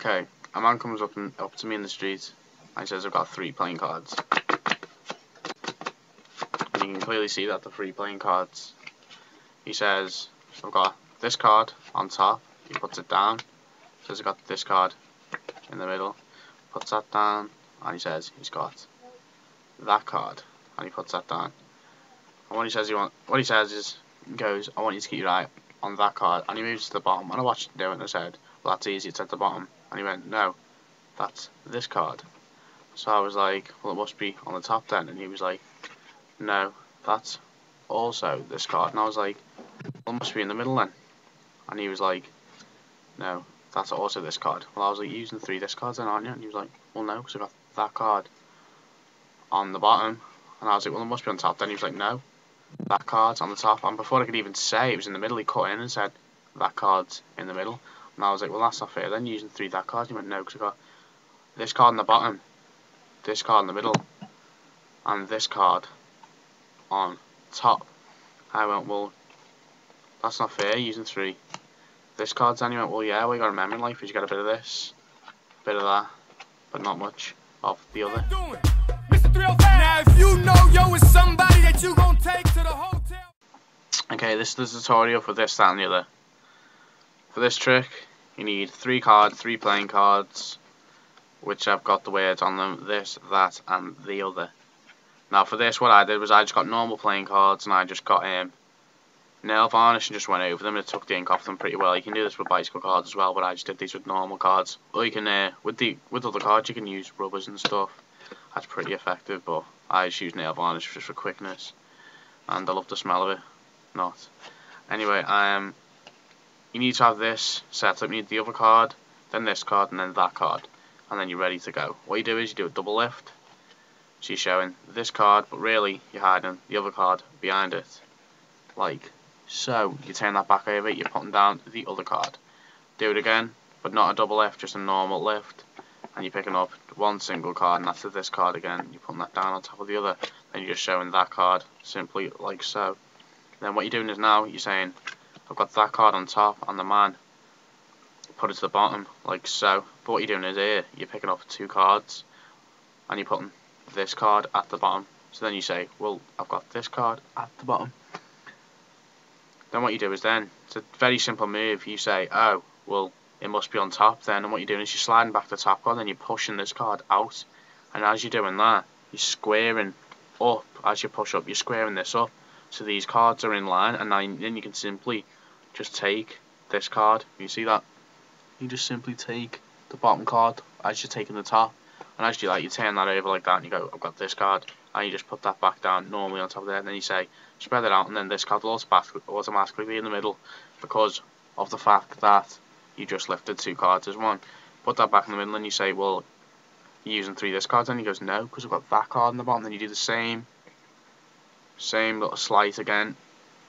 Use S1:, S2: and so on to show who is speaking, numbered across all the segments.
S1: Okay, a man comes up to me in the street and he says, I've got 3 playing cards. And you can clearly see that the 3 playing cards. He says, I've got this card on top. He puts it down. Says, I've got this card in the middle. Puts that down. And he says, he's got that card. And he puts that down. And what he says is, he goes, I want you to keep your eye on that card. And he moves to the bottom. And I watched him do it and I said, well, that's easy, it's at the bottom. And he went, no, that's this card. So I was like, well, it must be on the top then. And he was like, no, that's also this card. And I was like, well, it must be in the middle then. And he was like, no, that's also this card. Well, I was like, using 3 discards then, aren't you? And he was like, well, no, because I got that card on the bottom. And I was like, well, it must be on top then. He was like, no, that card's on the top. And before I could even say it was in the middle, he cut in and said, that card's in the middle. And I was like, well, that's not fair then, using 3 that cards. He went, no, because I got this card on the bottom, this card in the middle, and this card on top. I went, well, that's not fair, using 3 this cards. And he went, well, yeah, what you got to remember in life is you got a bit of this, a bit of that, but not much of the other.
S2: Now, if you know yo is somebody that you gonna take to the hotel.
S1: Okay, this is the tutorial for this, that, and the other. For this trick, you need 3 cards, 3 playing cards, which have got the words on them, this, that, and the other. Now for this, what I did was I just got normal playing cards, and I just got nail varnish and just went over them, and it took the ink off them pretty well. You can do this with bicycle cards as well, but I just did these with normal cards. Or you can, with other cards, you can use rubbers and stuff. That's pretty effective, but I just use nail varnish just for quickness, and I love the smell of it. Not. Anyway, you need to have this set up. You need the other card, then this card, and then that card, and then you're ready to go. What you do is you do a double lift. So you're showing this card, but really you're hiding the other card behind it, like so. You turn that back over, you're putting down the other card. Do it again, but not a double lift, just a normal lift, and you're picking up 1 single card, and that's this card again. You're putting that down on top of the other, then you're just showing that card simply like so. Then what you're doing is now you're saying, I've got that card on top, and the man put it to the bottom like so. But what you're doing is here, you're picking up 2 cards, and you're putting this card at the bottom. So then you say, well, I've got this card at the bottom. Then what you do is then, it's a very simple move. You say, oh, well, it must be on top then. And what you're doing is you're sliding back the top card, and then you're pushing this card out. And as you're doing that, you're squaring up. As you push up, you're squaring this up. So these cards are in line, and then you can simply just take this card. You see that? You just simply take the bottom card as you're taking the top. And as you you turn that over like that, and you go, I've got this card, and you just put that back down normally on top of there, and then you say, spread it out, and then this card will automatically be in the middle, because of the fact that you just lifted 2 cards as one. Put that back in the middle, and you say, well, you're using 3 this cards, and he goes, no, because I've got that card in the bottom. Then you do the same little slice again,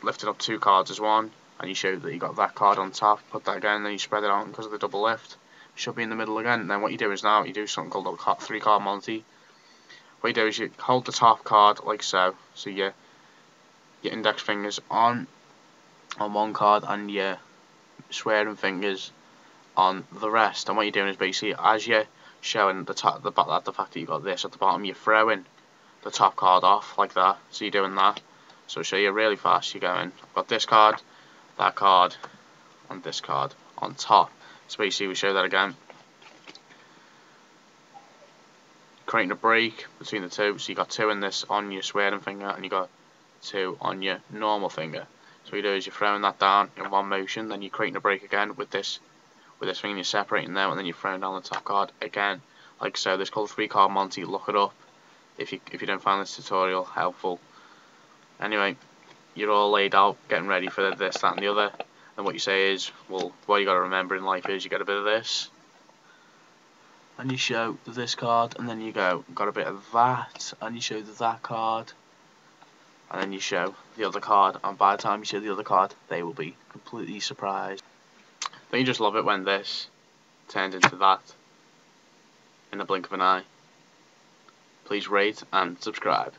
S1: lifted up 2 cards as one, and you show that you got that card on top. Put that again, and then you spread it out, and because of the double lift, should be in the middle again. And then what you do is now you do something called a 3 card Monty. What you do is you hold the top card like so. So your index fingers on one card and your swearing fingers on the rest. And what you're doing is basically, as you're showing the fact that you got this at the bottom, you're throwing the top card off like that. So you're doing that. So show you really fast. You're going, I've got this card, that card, and this card on top. So basically we show that again, creating a break between the 2. So you got 2 in this on your swearing finger, and you got 2 on your normal finger. So what you do is you're throwing that down in one motion, then you're creating a break again with this finger, you're separating them, and then you're throwing down the top card again, like so. This is called 3 card Monty. Look it up if you don't find this tutorial helpful. Anyway, you're all laid out, getting ready for this, that, and the other. And what you say is, well, what you got to remember in life is you get a bit of this, and you show this card, and then you go, got a bit of that, and you show that card, and then you show the other card, and by the time you show the other card, they will be completely surprised. Don't you just love it when this turns into that in the blink of an eye? Please rate and subscribe.